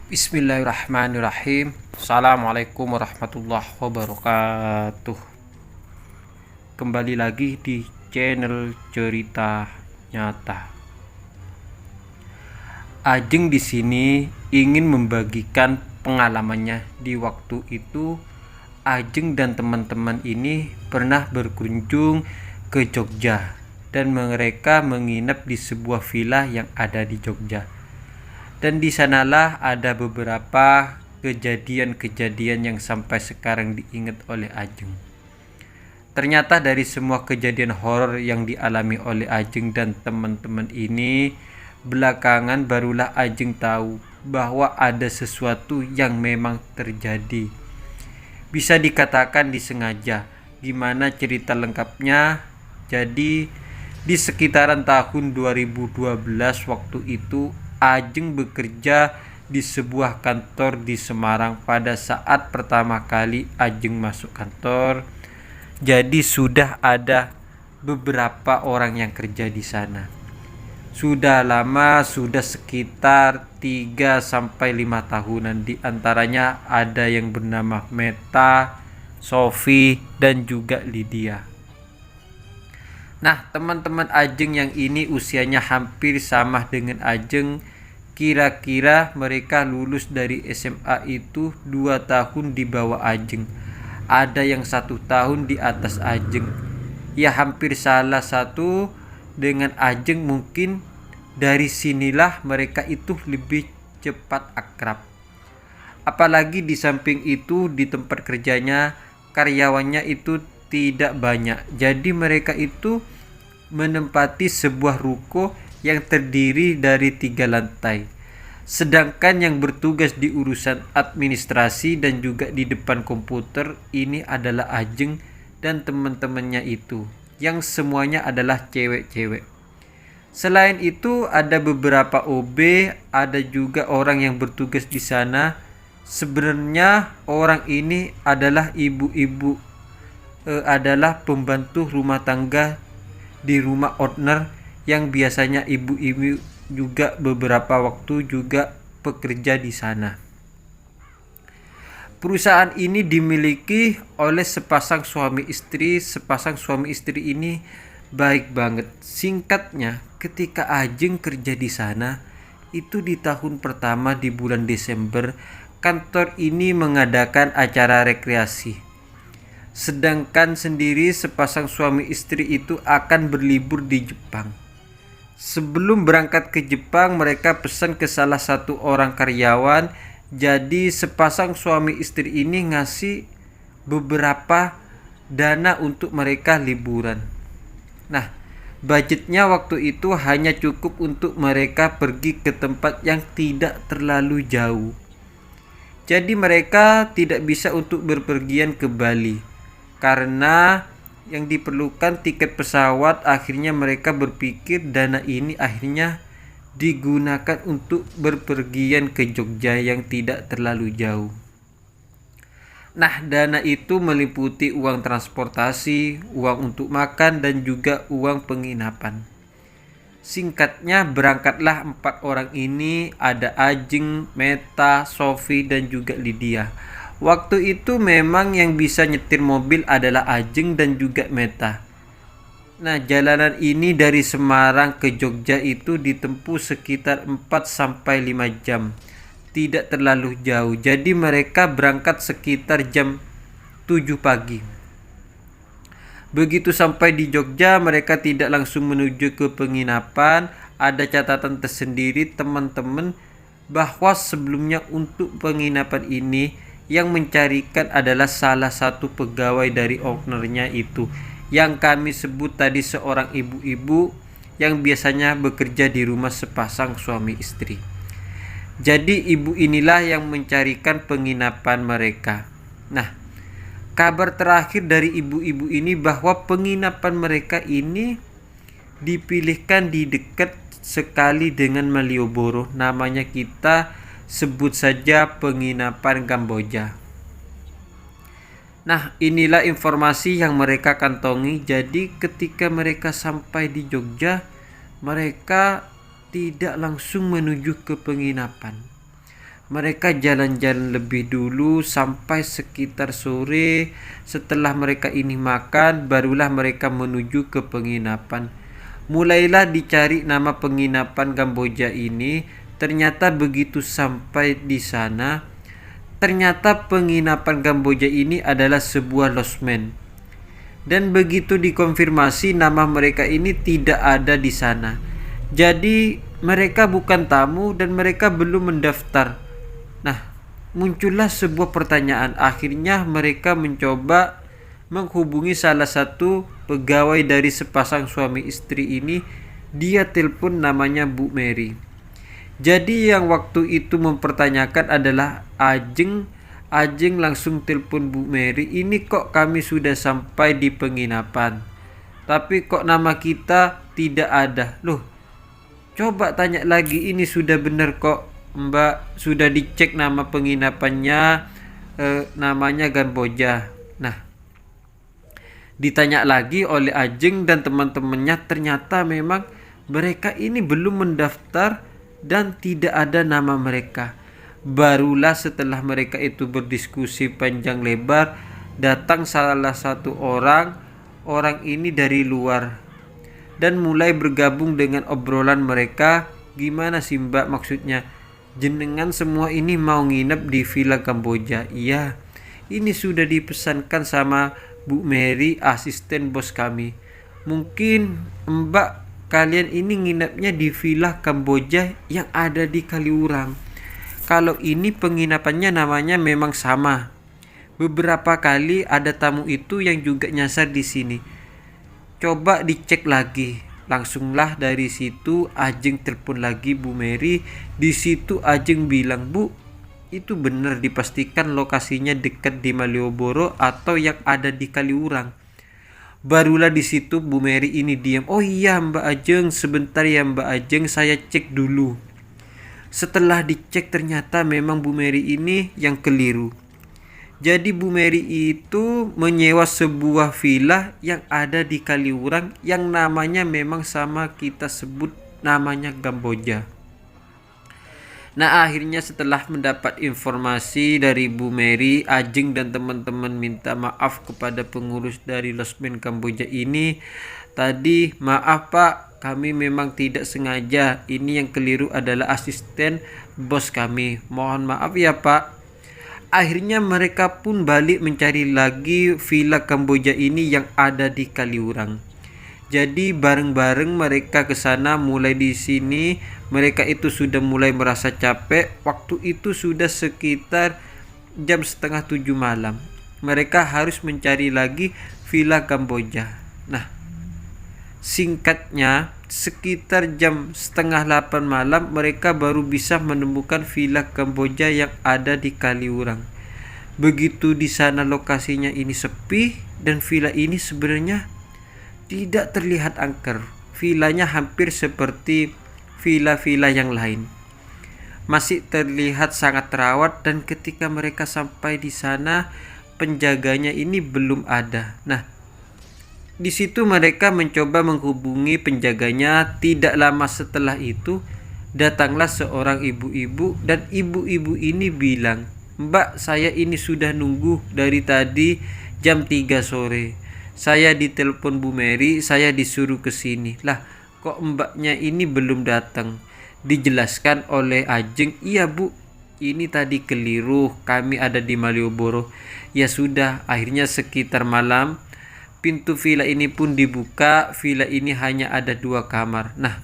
Bismillahirrahmanirrahim. Assalamualaikum warahmatullahi wabarakatuh. Kembali lagi di channel Cerita Nyata. Ajeng di sini ingin membagikan pengalamannya. Di waktu itu Ajeng dan teman-teman ini pernah berkunjung ke Jogja dan mereka menginap di sebuah villa yang ada di Jogja. Dan di sanalah ada beberapa kejadian-kejadian yang sampai sekarang diingat oleh Ajeng. Ternyata dari semua kejadian horor yang dialami oleh Ajeng dan teman-teman ini, belakangan barulah Ajeng tahu bahwa ada sesuatu yang memang terjadi. Bisa dikatakan disengaja. Gimana cerita lengkapnya? Jadi di sekitaran tahun 2012 waktu itu Ajeng bekerja di sebuah kantor di Semarang. Pada saat pertama kali Ajeng masuk kantor, jadi sudah ada beberapa orang yang kerja di sana. Sudah lama, sudah sekitar 3 sampai 5 tahunan. Di antaranya ada yang bernama Meta, Sofi, dan juga Lydia. Nah, teman-teman Ajeng yang ini usianya hampir sama dengan Ajeng. Kira-kira mereka lulus dari SMA itu 2 tahun di bawah Ajeng. Ada yang 1 tahun di atas Ajeng. Ya hampir salah satu dengan Ajeng, mungkin dari sinilah mereka itu lebih cepat akrab. Apalagi di samping itu di tempat kerjanya karyawannya itu tidak banyak. Jadi mereka itu menempati sebuah ruko yang terdiri dari 3 lantai. Sedangkan yang bertugas di urusan administrasi dan juga di depan komputer ini adalah Ajeng dan teman-temannya itu, yang semuanya adalah cewek-cewek. Selain itu ada beberapa OB, ada juga orang yang bertugas di sana. Sebenarnya orang ini adalah ibu-ibu, adalah pembantu rumah tangga di rumah owner, yang biasanya ibu-ibu juga beberapa waktu juga bekerja di sana. Perusahaan ini dimiliki oleh sepasang suami istri. Sepasang suami istri ini baik banget. Singkatnya, ketika Ajeng kerja di sana, itu di tahun pertama di bulan Desember, kantor ini mengadakan acara rekreasi. Sedangkan sendiri sepasang suami istri itu akan berlibur di Jepang. Sebelum berangkat ke Jepang, mereka pesan ke salah satu orang karyawan. Jadi sepasang suami istri ini ngasih beberapa dana untuk mereka liburan. Nah, budgetnya waktu itu hanya cukup untuk mereka pergi ke tempat yang tidak terlalu jauh. Jadi mereka tidak bisa untuk berpergian ke Bali karena yang diperlukan tiket pesawat. Akhirnya mereka berpikir dana ini akhirnya digunakan untuk berpergian ke Jogja yang tidak terlalu jauh. Nah, dana itu meliputi uang transportasi, uang untuk makan, dan juga uang penginapan. Singkatnya, berangkatlah 4 orang ini, ada Ajeng, Meta, Sofi, dan juga Lydia. Waktu itu memang yang bisa nyetir mobil adalah Ajeng dan juga Meta. Nah, jalanan ini dari Semarang ke Jogja itu ditempuh sekitar 4 sampai 5 jam. Tidak terlalu jauh. Jadi mereka berangkat sekitar jam 7 pagi. Begitu sampai di Jogja, mereka tidak langsung menuju ke penginapan. Ada catatan tersendiri teman-teman, bahwa sebelumnya untuk penginapan ini yang mencarikan adalah salah satu pegawai dari ownernya itu, yang kami sebut tadi seorang ibu-ibu yang biasanya bekerja di rumah sepasang suami istri. Jadi ibu inilah yang mencarikan penginapan mereka. Nah, kabar terakhir dari ibu-ibu ini bahwa penginapan mereka ini dipilihkan di dekat sekali dengan Malioboro. Namanya kita sebut saja penginapan Kamboja. Nah, inilah informasi yang mereka kantongi. Jadi ketika mereka sampai di Jogja, mereka tidak langsung menuju ke penginapan. Mereka jalan-jalan lebih dulu sampai sekitar sore. Setelah mereka ini makan, barulah mereka menuju ke penginapan. Mulailah dicari nama penginapan Kamboja ini. Ternyata begitu sampai di sana, ternyata penginapan Kamboja ini adalah sebuah losmen. Dan begitu dikonfirmasi, nama mereka ini tidak ada di sana. Jadi mereka bukan tamu dan mereka belum mendaftar. Nah, muncullah sebuah pertanyaan. Akhirnya mereka mencoba menghubungi salah satu pegawai dari sepasang suami istri ini. Dia telepon, namanya Bu Mary. Jadi yang waktu itu mempertanyakan adalah Ajeng. Ajeng langsung telepon Bu Mary, ini kok kami sudah sampai di penginapan, tapi kok nama kita tidak ada. Loh, coba tanya lagi, ini sudah benar kok Mbak, sudah dicek nama penginapannya, namanya Kamboja. Nah, ditanya lagi oleh Ajeng dan teman-temannya, ternyata memang mereka ini belum mendaftar dan tidak ada nama mereka. Barulah setelah mereka itu berdiskusi panjang lebar, datang salah satu orang ini dari luar dan mulai bergabung dengan obrolan mereka. Gimana sih Mbak, maksudnya jenengan semua ini mau nginep di Villa Kamboja? Iya, ini sudah dipesankan sama Bu Mary, asisten bos kami. Mungkin Mbak kalian ini nginepnya di Villa Kamboja yang ada di Kaliurang. Kalau ini penginapannya namanya memang sama. Beberapa kali ada tamu itu yang juga nyasar di sini. Coba dicek lagi. Langsunglah dari situ Ajeng telepon lagi Bu Mary. Di situ Ajeng bilang, Bu, itu benar dipastikan lokasinya dekat di Malioboro atau yang ada di Kaliurang. Barulah di situ Bu Mary ini diam. Oh iya Mbak Ajeng, sebentar ya Mbak Ajeng, saya cek dulu. Setelah dicek ternyata memang Bu Mary ini yang keliru. Jadi Bu Mary itu menyewa sebuah villa yang ada di Kaliurang yang namanya memang sama kita sebut, namanya Kamboja. Nah, akhirnya setelah mendapat informasi dari Bu Mary, Ajeng dan teman-teman minta maaf kepada pengurus dari losmen Kamboja ini. Tadi, maaf Pak, kami memang tidak sengaja. Ini yang keliru adalah asisten bos kami. Mohon maaf ya Pak. Akhirnya mereka pun balik mencari lagi Villa Kamboja ini yang ada di Kaliurang. Jadi bareng-bareng mereka ke sana. Mulai di sini mereka itu sudah mulai merasa capek. Waktu itu sudah sekitar jam 6:30 malam. Mereka harus mencari lagi Villa Kamboja. Nah, singkatnya sekitar jam 7:30 malam mereka baru bisa menemukan Villa Kamboja yang ada di Kaliurang. Begitu di sana lokasinya ini sepi dan villa ini sebenarnya tidak terlihat angker. Villanya hampir seperti villa-villa yang lain. Masih terlihat sangat terawat dan ketika mereka sampai di sana penjaganya ini belum ada. Nah, di situ mereka mencoba menghubungi penjaganya. Tidak lama setelah itu datanglah seorang ibu-ibu dan ibu-ibu ini bilang, Mbak, saya ini sudah nunggu dari tadi jam 3 sore. Saya ditelepon Bu Mary, saya disuruh ke sini. Lah, kok mbaknya ini belum datang? Dijelaskan oleh Ajeng, iya Bu, ini tadi keliru, kami ada di Malioboro. Ya sudah, akhirnya sekitar malam pintu villa ini pun dibuka. Villa ini hanya ada 2 kamar. Nah,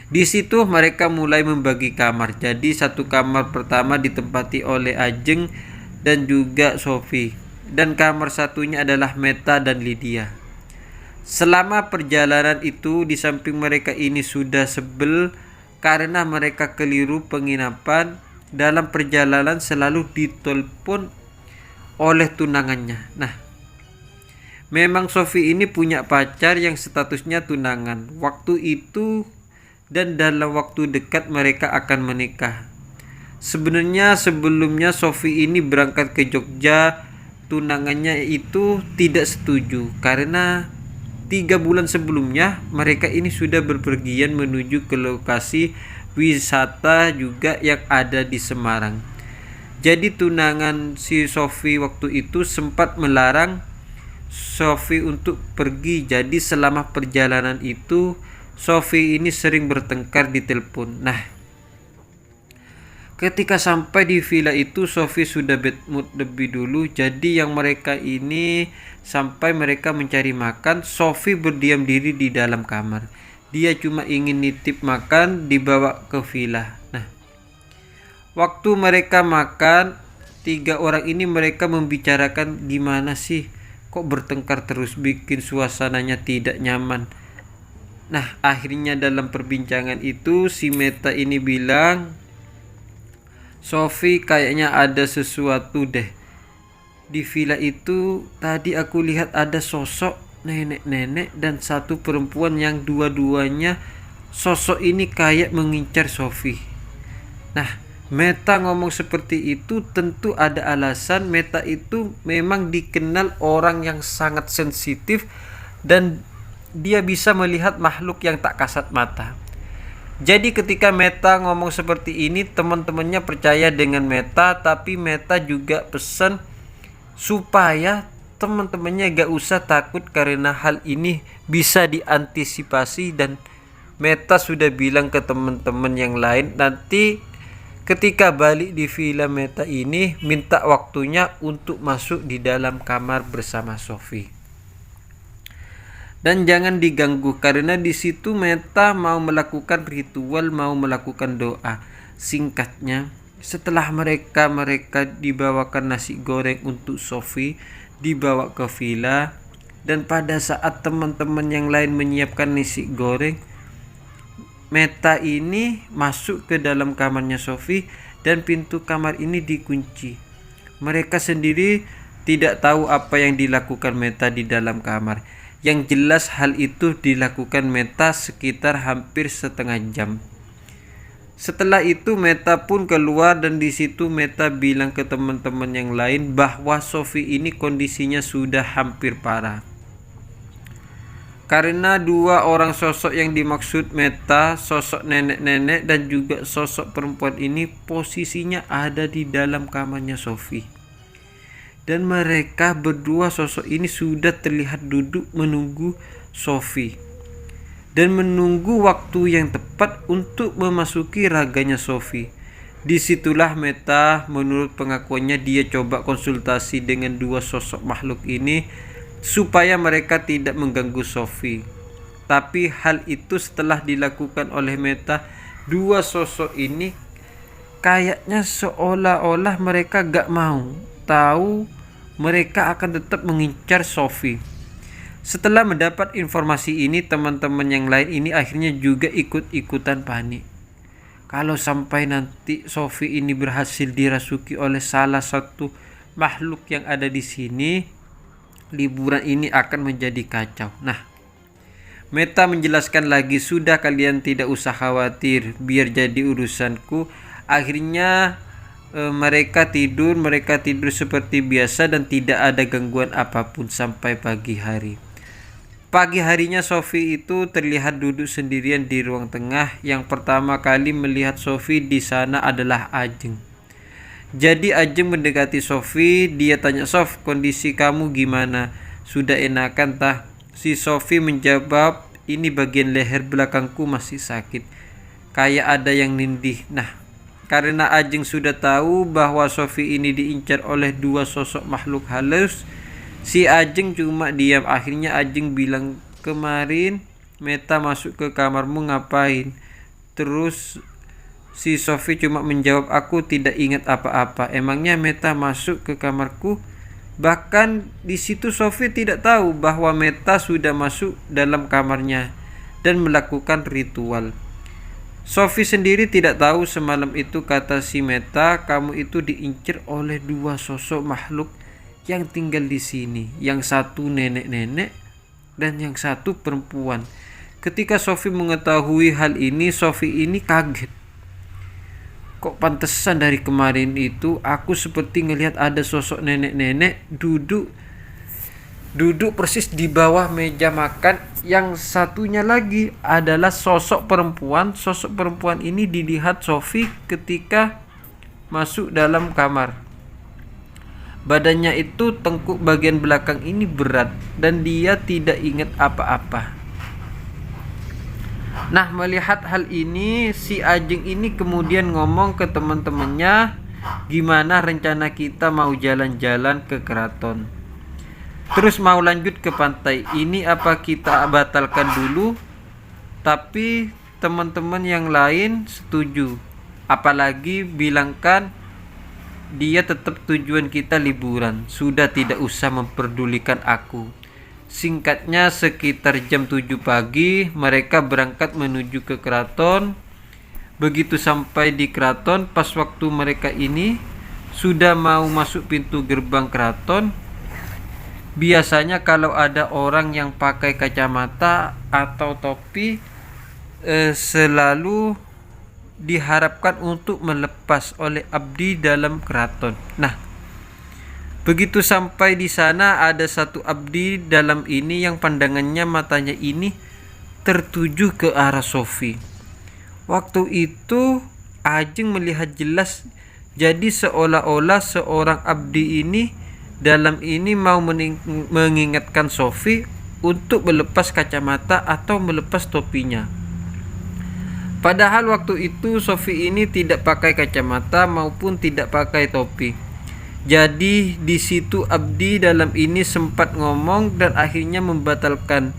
di situ mereka mulai membagi kamar. Jadi satu kamar pertama ditempati oleh Ajeng dan juga Sophie, dan kamar satunya adalah Meta dan Lydia. Selama perjalanan itu di samping mereka ini sudah sebel karena mereka keliru penginapan. Dalam perjalanan selalu ditelepon oleh tunangannya. Nah, memang Sophie ini punya pacar yang statusnya tunangan waktu itu dan dalam waktu dekat mereka akan menikah. Sebenarnya sebelumnya Sophie ini berangkat ke Jogja. Tunangannya itu tidak setuju karena 3 bulan sebelumnya mereka ini sudah berpergian menuju ke lokasi wisata juga yang ada di Semarang. Jadi tunangan si Sophie waktu itu sempat melarang Sophie untuk pergi. Jadi selama perjalanan itu Sophie ini sering bertengkar di telepon. Nah, ketika sampai di villa itu Sophie sudah bad mood lebih dulu. Jadi yang mereka ini sampai mereka mencari makan, Sophie berdiam diri di dalam kamar. Dia cuma ingin nitip makan dibawa ke villa. Nah, waktu mereka makan, 3 orang ini mereka membicarakan gimana sih kok bertengkar terus, bikin suasananya tidak nyaman. Nah, akhirnya dalam perbincangan itu si Meta ini bilang, Sophie kayaknya ada sesuatu deh. Di villa itu tadi aku lihat ada sosok nenek-nenek dan satu perempuan yang dua-duanya sosok ini kayak mengincar Sophie. Nah, Meta ngomong seperti itu tentu ada alasan. Meta itu memang dikenal orang yang sangat sensitif dan dia bisa melihat makhluk yang tak kasat mata. Jadi ketika Meta ngomong seperti ini, teman-temannya percaya dengan Meta, tapi Meta juga pesan supaya teman-temannya gak usah takut karena hal ini bisa diantisipasi. Dan Meta sudah bilang ke teman-teman yang lain, nanti ketika balik di villa Meta ini minta waktunya untuk masuk di dalam kamar bersama Sophie. Dan jangan diganggu karena di situ Meta mau melakukan ritual, mau melakukan doa. Singkatnya, setelah mereka dibawakan nasi goreng untuk Sophie, dibawa ke villa, dan pada saat teman-teman yang lain menyiapkan nasi goreng, Meta ini masuk ke dalam kamarnya Sophie dan pintu kamar ini dikunci. Mereka sendiri tidak tahu apa yang dilakukan Meta di dalam kamar. Yang jelas hal itu dilakukan Meta sekitar hampir setengah jam. Setelah itu Meta pun keluar dan di situ Meta bilang ke teman-teman yang lain bahwa Sophie ini kondisinya sudah hampir parah. Karena 2 orang sosok yang dimaksud Meta, sosok nenek-nenek dan juga sosok perempuan ini posisinya ada di dalam kamarnya Sophie. Dan mereka berdua sosok ini sudah terlihat duduk menunggu Sophie. Dan menunggu waktu yang tepat untuk memasuki raganya Sophie. Disitulah Meta menurut pengakuannya dia coba konsultasi dengan 2 sosok makhluk ini supaya mereka tidak mengganggu Sophie. Tapi hal itu setelah dilakukan oleh Meta, 2 sosok ini kayaknya seolah-olah mereka gak mau tahu, mereka akan tetap mengincar Sophie. Setelah mendapat informasi ini, teman-teman yang lain ini akhirnya juga ikut-ikutan panik. Kalau sampai nanti Sophie ini berhasil dirasuki oleh salah satu makhluk yang ada di sini, liburan ini akan menjadi kacau. Nah, Meta menjelaskan lagi, sudah kalian tidak usah khawatir, biar jadi urusanku. Akhirnya mereka tidur seperti biasa dan tidak ada gangguan apapun sampai pagi hari. Pagi harinya Sophie itu terlihat duduk sendirian di ruang tengah. Yang pertama kali melihat Sophie di sana adalah Ajeng. Jadi Ajeng mendekati Sophie, dia tanya, "Sof, kondisi kamu gimana? Sudah enakan tah?" Si Sophie menjawab, "Ini bagian leher belakangku masih sakit, kayak ada yang nindih." Nah, karena Ajeng sudah tahu bahwa Sophie ini diincar oleh 2 sosok makhluk halus, si Ajeng cuma diam. Akhirnya Ajeng bilang, "Kemarin Meta masuk ke kamarmu ngapain?" Terus si Sophie cuma menjawab, "Aku tidak ingat apa-apa. Emangnya Meta masuk ke kamarku?" Bahkan di situ Sophie tidak tahu bahwa Meta sudah masuk dalam kamarnya dan melakukan ritual. Sophie sendiri tidak tahu semalam itu, kata si Meta, kamu itu diincar oleh 2 sosok makhluk yang tinggal di sini. Yang satu nenek-nenek dan yang satu perempuan. Ketika Sophie mengetahui hal ini, Sophie ini kaget. Kok pantesan dari kemarin itu aku seperti ngelihat ada sosok nenek-nenek duduk duduk persis di bawah meja makan. Yang satunya lagi adalah sosok perempuan. Sosok perempuan ini dilihat Sophie ketika masuk dalam kamar. Badannya itu, tengkuk bagian belakang ini berat dan dia tidak ingat apa-apa. Nah, melihat hal ini, si Ajeng ini kemudian ngomong ke teman-temannya, gimana rencana kita mau jalan-jalan ke keraton, terus mau lanjut ke pantai ini, apa kita batalkan dulu? Tapi teman-teman yang lain setuju, apalagi bilangkan dia tetap tujuan kita liburan, sudah tidak usah memperdulikan aku. Singkatnya, sekitar jam 7 pagi mereka berangkat menuju ke keraton. Begitu sampai di keraton, pas waktu mereka ini sudah mau masuk pintu gerbang keraton, biasanya kalau ada orang yang pakai kacamata atau topi, selalu diharapkan untuk melepas oleh abdi dalam keraton. Nah, begitu sampai di sana, ada satu abdi dalam ini yang pandangannya, matanya ini tertuju ke arah Sophie. Waktu itu Ajeng melihat jelas, jadi seolah-olah seorang abdi ini dalam ini mau mengingatkan Sophie untuk melepas kacamata atau melepas topinya. Padahal waktu itu Sophie ini tidak pakai kacamata maupun tidak pakai topi. Jadi di situ abdi dalam ini sempat ngomong dan akhirnya membatalkan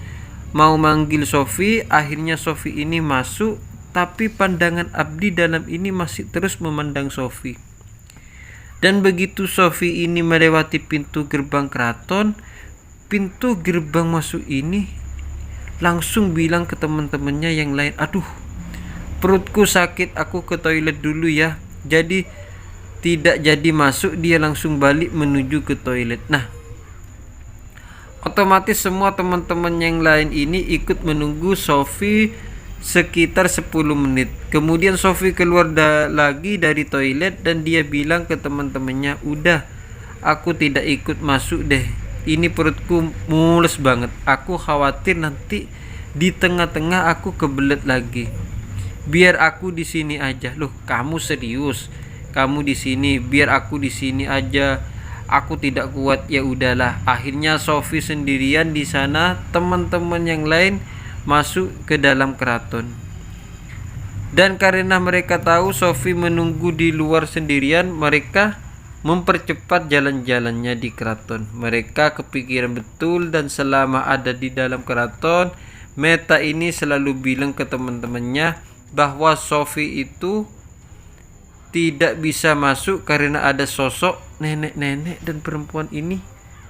mau manggil Sophie. Akhirnya Sophie ini masuk, tapi pandangan abdi dalam ini masih terus memandang Sophie. Dan begitu Sophie ini melewati pintu gerbang keraton, pintu gerbang masuk ini langsung bilang ke teman-temannya yang lain, aduh perutku sakit, aku ke toilet dulu ya. Jadi tidak jadi masuk, dia langsung balik menuju ke toilet. Nah, otomatis semua teman-teman yang lain ini ikut menunggu Sophie sekitar 10 menit. Kemudian Sophie keluar lagi dari toilet dan dia bilang ke teman-temannya, udah, aku tidak ikut masuk deh, ini perutku mules banget, aku khawatir nanti di tengah-tengah aku kebelet lagi, biar aku di sini aja. Loh, kamu serius? Kamu di sini? Biar aku di sini aja, aku tidak kuat. Ya udahlah. Akhirnya Sophie sendirian di sana, teman-teman yang lain masuk ke dalam keraton. Dan karena mereka tahu Sophie menunggu di luar sendirian, mereka mempercepat jalan-jalannya di keraton. Mereka kepikiran betul, dan selama ada di dalam keraton, Meta ini selalu bilang ke teman-temannya bahwa Sophie itu tidak bisa masuk karena ada sosok nenek-nenek dan perempuan ini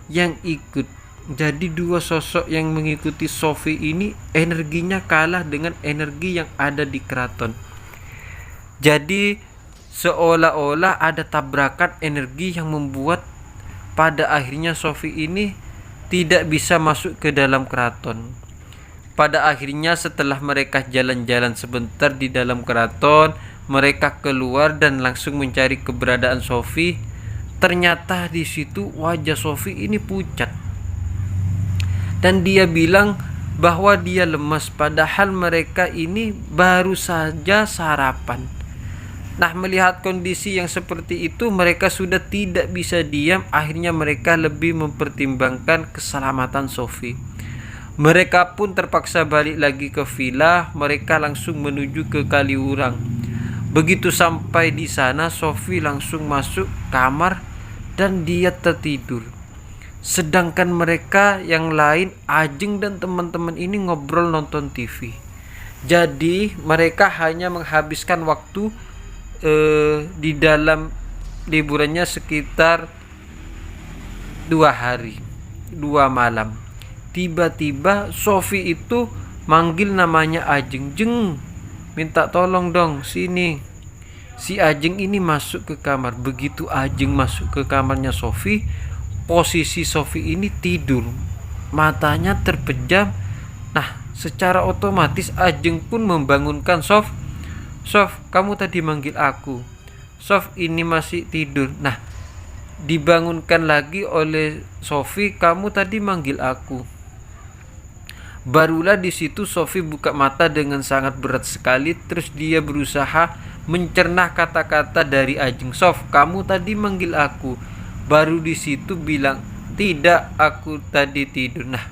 yang ikut. Jadi dua sosok yang mengikuti Sophie ini energinya kalah dengan energi yang ada di keraton. Jadi seolah-olah ada tabrakan energi yang membuat pada akhirnya Sophie ini tidak bisa masuk ke dalam keraton. Pada akhirnya setelah mereka jalan-jalan sebentar di dalam keraton, mereka keluar dan langsung mencari keberadaan Sophie. Ternyata di situ wajah Sophie ini pucat. Dan dia bilang bahwa dia lemas, padahal mereka ini baru saja sarapan. Nah, melihat kondisi yang seperti itu, mereka sudah tidak bisa diam. Akhirnya mereka lebih mempertimbangkan keselamatan Sophie. Mereka pun terpaksa balik lagi ke villa. Mereka langsung menuju ke Kaliurang. Begitu sampai di sana, Sophie langsung masuk kamar dan dia tertidur. Sedangkan mereka yang lain, Ajeng dan teman-teman ini ngobrol nonton TV. Jadi mereka hanya menghabiskan waktu di dalam liburannya sekitar 2 hari 2 malam. Tiba-tiba Sophie itu manggil namanya Ajeng. Jeng, minta tolong dong, sini. Si Ajeng ini masuk ke kamar. Begitu Ajeng masuk ke kamarnya Sophie, posisi Sophie ini tidur, matanya terpejam. Nah, secara otomatis Ajeng pun membangunkan Sof, kamu tadi manggil aku. Sof ini masih tidur. Nah, dibangunkan lagi oleh Sofi, "Kamu tadi manggil aku." Barulah di situ Sofi buka mata dengan sangat berat sekali, terus dia berusaha mencerna kata-kata dari Ajeng. "Sof, kamu tadi manggil aku." Baru di situ bilang, "Tidak, aku tadi tidur." Nah,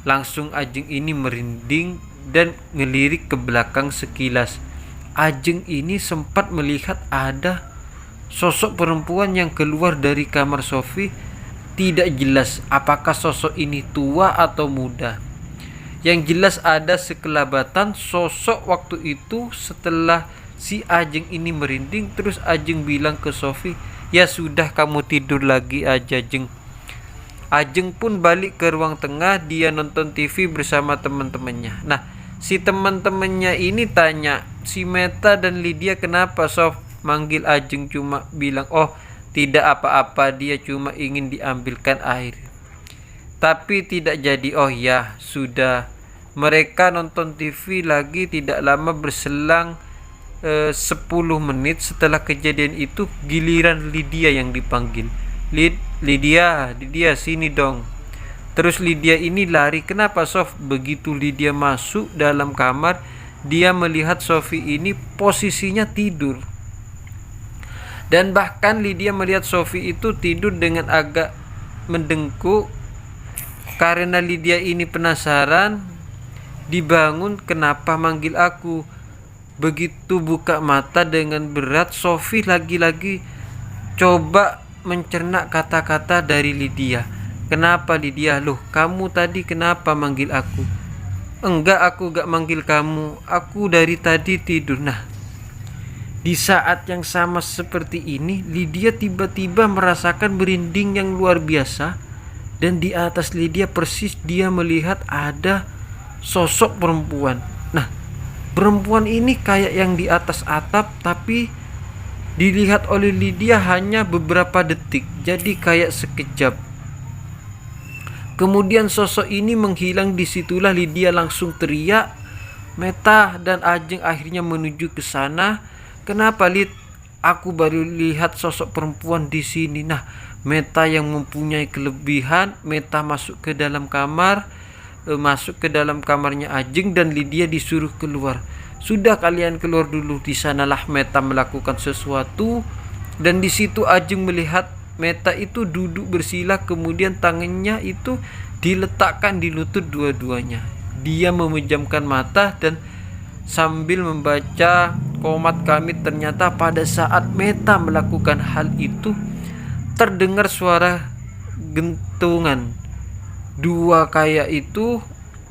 langsung Ajeng ini merinding dan ngelirik ke belakang sekilas. Ajeng ini sempat melihat ada sosok perempuan yang keluar dari kamar Sofi. Tidak jelas apakah sosok ini tua atau muda. Yang jelas ada sekelabatan sosok waktu itu. Setelah si Ajeng ini merinding, terus Ajeng bilang ke Sofi, "Ya sudah, kamu tidur lagi aja, Jeng." Ajeng pun balik ke ruang tengah, dia nonton TV bersama teman-temannya. Nah, si teman-temannya ini tanya, "Si Meta dan Lydia kenapa, Sof?" Manggil Ajeng cuma bilang, "Oh, tidak apa-apa, dia cuma ingin diambilkan air." Tapi tidak jadi. Oh ya, sudah. Mereka nonton TV lagi. Tidak lama berselang 10 menit setelah kejadian itu, giliran Lydia yang dipanggil. Lydia, sini dong." Terus Lydia ini lari. "Kenapa, Sof?" Begitu Lydia masuk dalam kamar, dia melihat Sofi ini posisinya tidur. Dan bahkan Lydia melihat Sofi itu tidur dengan agak mendengkur. Karena Lydia ini penasaran, dibangun, "Kenapa manggil aku?" Begitu buka mata dengan berat, Sofi lagi-lagi coba mencerna kata-kata dari Lydia. "Kenapa, Lydia? Loh, kamu tadi kenapa manggil aku?" "Enggak, aku gak manggil kamu. Aku dari tadi tidur." Nah, di saat yang sama seperti ini, Lydia tiba-tiba merasakan merinding yang luar biasa. Dan di atas Lydia persis dia melihat ada sosok perempuan. Nah, perempuan ini kayak yang di atas atap, tapi dilihat oleh Lydia hanya beberapa detik, jadi kayak sekejap. Kemudian sosok ini menghilang. Disitulah Lydia langsung teriak. Meta dan Ajeng akhirnya menuju ke sana. "Kenapa, Lid? Aku baru lihat sosok perempuan di sini." Nah, Meta yang mempunyai kelebihan, Meta masuk ke dalam kamarnya Ajeng dan Lydia disuruh keluar. "Sudah, kalian keluar dulu." Di sanalah Meta melakukan sesuatu, dan di situ Ajeng melihat Meta itu duduk bersila, kemudian tangannya itu diletakkan di lutut dua-duanya. Dia memejamkan mata dan sambil membaca qomat kamit. Ternyata pada saat Meta melakukan hal itu, terdengar suara gentungan. Dua kayak itu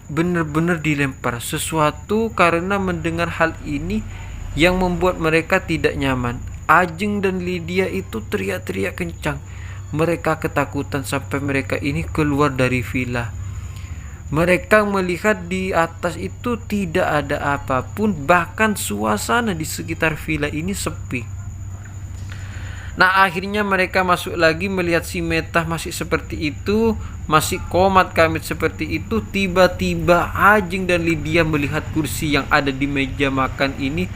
benar-benar dilempar sesuatu. Karena mendengar hal ini yang membuat mereka tidak nyaman, Ajeng dan Lydia itu teriak-teriak kencang. Mereka ketakutan sampai mereka ini keluar dari villa. Mereka melihat di atas itu tidak ada apapun, bahkan suasana di sekitar villa ini sepi. Nah, akhirnya mereka masuk lagi, melihat si Meta masih seperti itu, masih komat kamit seperti itu. Tiba-tiba Ajeng dan Lydia melihat kursi yang ada di meja makan ini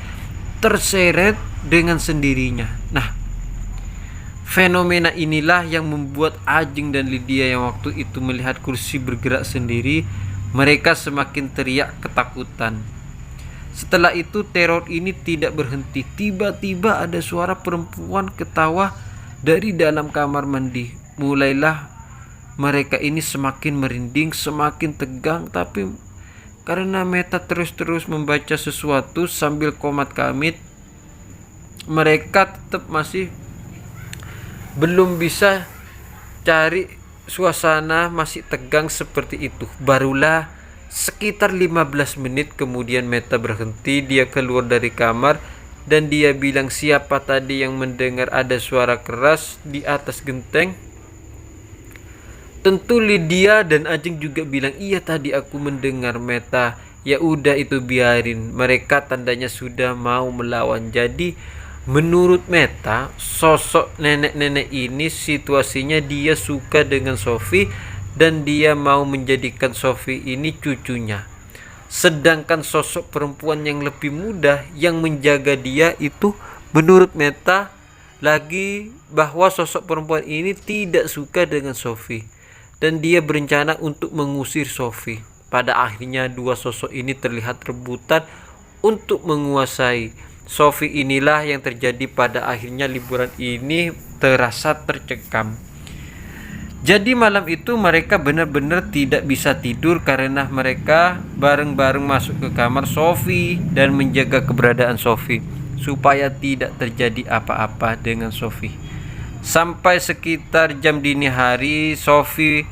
terseret dengan sendirinya. Nah, fenomena inilah yang membuat Ajeng dan Lydia yang waktu itu melihat kursi bergerak sendiri, mereka semakin teriak ketakutan. Setelah itu teror ini tidak berhenti. Tiba-tiba ada suara perempuan ketawa dari dalam kamar mandi. Mulailah mereka ini semakin merinding, semakin tegang. Tapi karena Meta terus-terus membaca sesuatu sambil qomat kamit, mereka tetap masih belum bisa cari suasana, masih tegang seperti itu. Barulah sekitar 15 menit kemudian Meta berhenti. Dia keluar dari kamar dan dia bilang, "Siapa tadi yang mendengar ada suara keras di atas genteng?" Tentu Lydia dan Ajeng juga bilang, "Iya, tadi aku mendengar, Meta." "Ya udah, itu biarin. Mereka tandanya sudah mau melawan." Jadi menurut Meta, sosok nenek-nenek ini situasinya dia suka dengan Sofi dan dia mau menjadikan Sofi ini cucunya. Sedangkan sosok perempuan yang lebih muda yang menjaga dia itu menurut Meta lagi bahwa sosok perempuan ini tidak suka dengan Sophie dan dia berencana untuk mengusir Sophie. Pada akhirnya dua sosok ini terlihat rebutan untuk menguasai Sophie. Inilah yang terjadi pada akhirnya liburan ini terasa tercekam. Jadi malam itu mereka benar-benar tidak bisa tidur karena mereka bareng-bareng masuk ke kamar Sophie dan menjaga keberadaan Sophie supaya tidak terjadi apa-apa dengan Sophie. Sampai sekitar jam dini hari, Sophie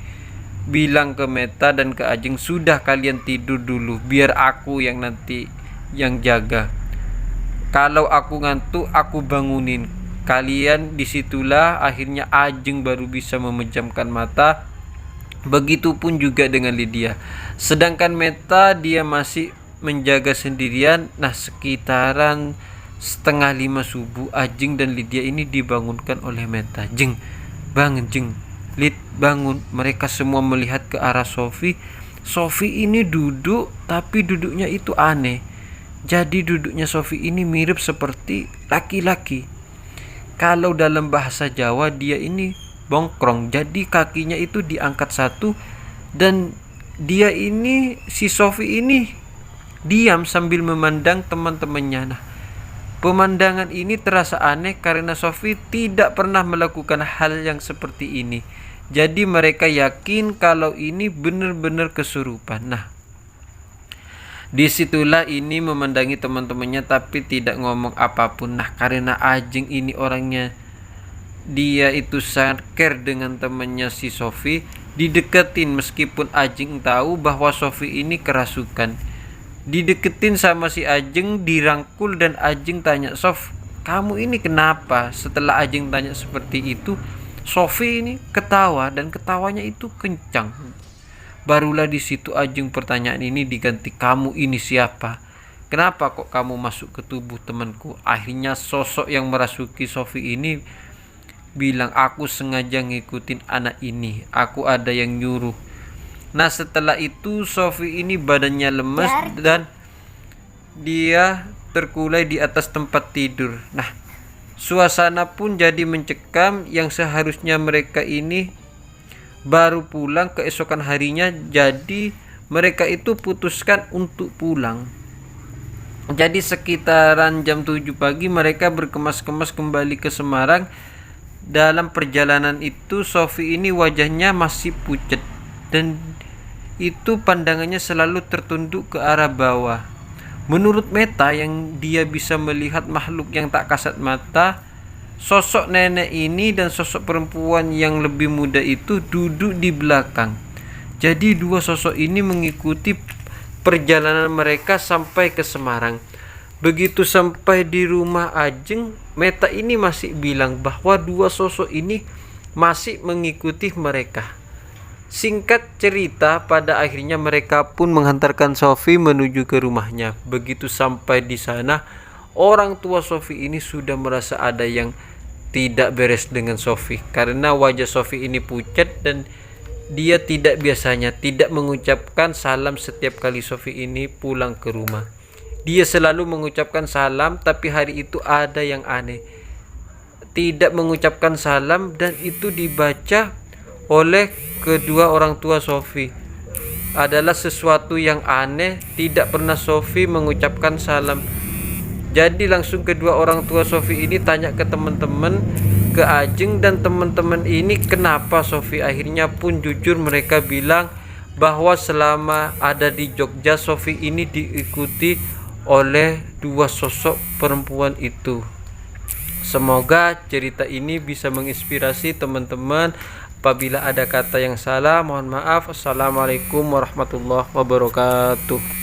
bilang ke Meta dan ke Ajeng, sudah kalian tidur dulu, biar aku yang nanti yang jaga. Kalau aku ngantuk, aku bangunin kalian. Disitulah akhirnya Ajeng baru bisa memejamkan mata. Begitupun juga dengan Lydia. Sedangkan Meta dia masih menjaga sendirian. Nah, sekitaran 4:30 subuh, Ajeng dan Lydia ini dibangunkan oleh Meta. Jeng, bangun Jeng. Lid, bangun. Mereka semua melihat ke arah Sophie. Sophie ini duduk, tapi duduknya itu aneh. Jadi duduknya Sophie ini mirip seperti laki-laki. Kalau dalam bahasa Jawa dia ini bongkrong. Jadi kakinya itu diangkat satu dan dia ini, si Sophie ini diam sambil memandang teman-temannya. Nah, pemandangan ini terasa aneh karena Sophie tidak pernah melakukan hal yang seperti ini. Jadi mereka yakin kalau ini benar-benar kesurupan. Nah, disitulah ini memandangi teman-temannya tapi tidak ngomong apapun. Nah, karena Ajeng ini orangnya dia itu sangat care dengan temannya si Sophie, dideketin meskipun Ajeng tahu bahwa Sophie ini kerasukan. Dideketin sama si Ajeng, dirangkul dan Ajeng tanya, "Sof, kamu ini kenapa?" Setelah Ajeng tanya seperti itu, Sophie ini ketawa dan ketawanya itu kencang. Barulah di situ Ajeng pertanyaan ini diganti, "Kamu ini siapa? Kenapa kok kamu masuk ke tubuh temanku?" Akhirnya sosok yang merasuki Sophie ini bilang, "Aku sengaja ngikutin anak ini. Aku ada yang nyuruh." Nah, setelah itu Sophie ini badannya lemes dan dia terkulai di atas tempat tidur. Nah, suasana pun jadi mencekam. Yang seharusnya mereka ini baru pulang keesokan harinya, jadi mereka itu putuskan untuk pulang. Jadi sekitaran jam 7 pagi mereka berkemas-kemas kembali ke Semarang. Dalam perjalanan itu Sophie ini wajahnya masih pucat dan itu pandangannya selalu tertunduk ke arah bawah. Menurut Meta yang dia bisa melihat makhluk yang tak kasat mata, sosok nenek ini dan sosok perempuan yang lebih muda itu duduk di belakang. Jadi dua sosok ini mengikuti perjalanan mereka sampai ke Semarang. Begitu sampai di rumah Ajeng, Meta ini masih bilang bahwa dua sosok ini masih mengikuti mereka. Singkat cerita, pada akhirnya mereka pun menghantarkan Sophie menuju ke rumahnya. Begitu sampai di sana, orang tua Sophie ini sudah merasa ada yang tidak beres dengan Sophie karena wajah Sophie ini pucat dan dia tidak biasanya tidak mengucapkan salam setiap kali Sophie ini pulang ke rumah. Dia selalu mengucapkan salam, tapi hari itu ada yang aneh. Tidak mengucapkan salam dan itu dibaca oleh kedua orang tua Sophie. Adalah sesuatu yang aneh, tidak pernah Sophie mengucapkan salam. Jadi langsung kedua orang tua Sophie ini tanya ke teman-teman, ke Ajeng dan teman-teman ini kenapa Sophie. Akhirnya pun jujur mereka bilang bahwa selama ada di Jogja Sophie ini diikuti oleh dua sosok perempuan itu. Semoga cerita ini bisa menginspirasi teman-teman. Apabila ada kata yang salah, mohon maaf. Assalamualaikum warahmatullahi wabarakatuh.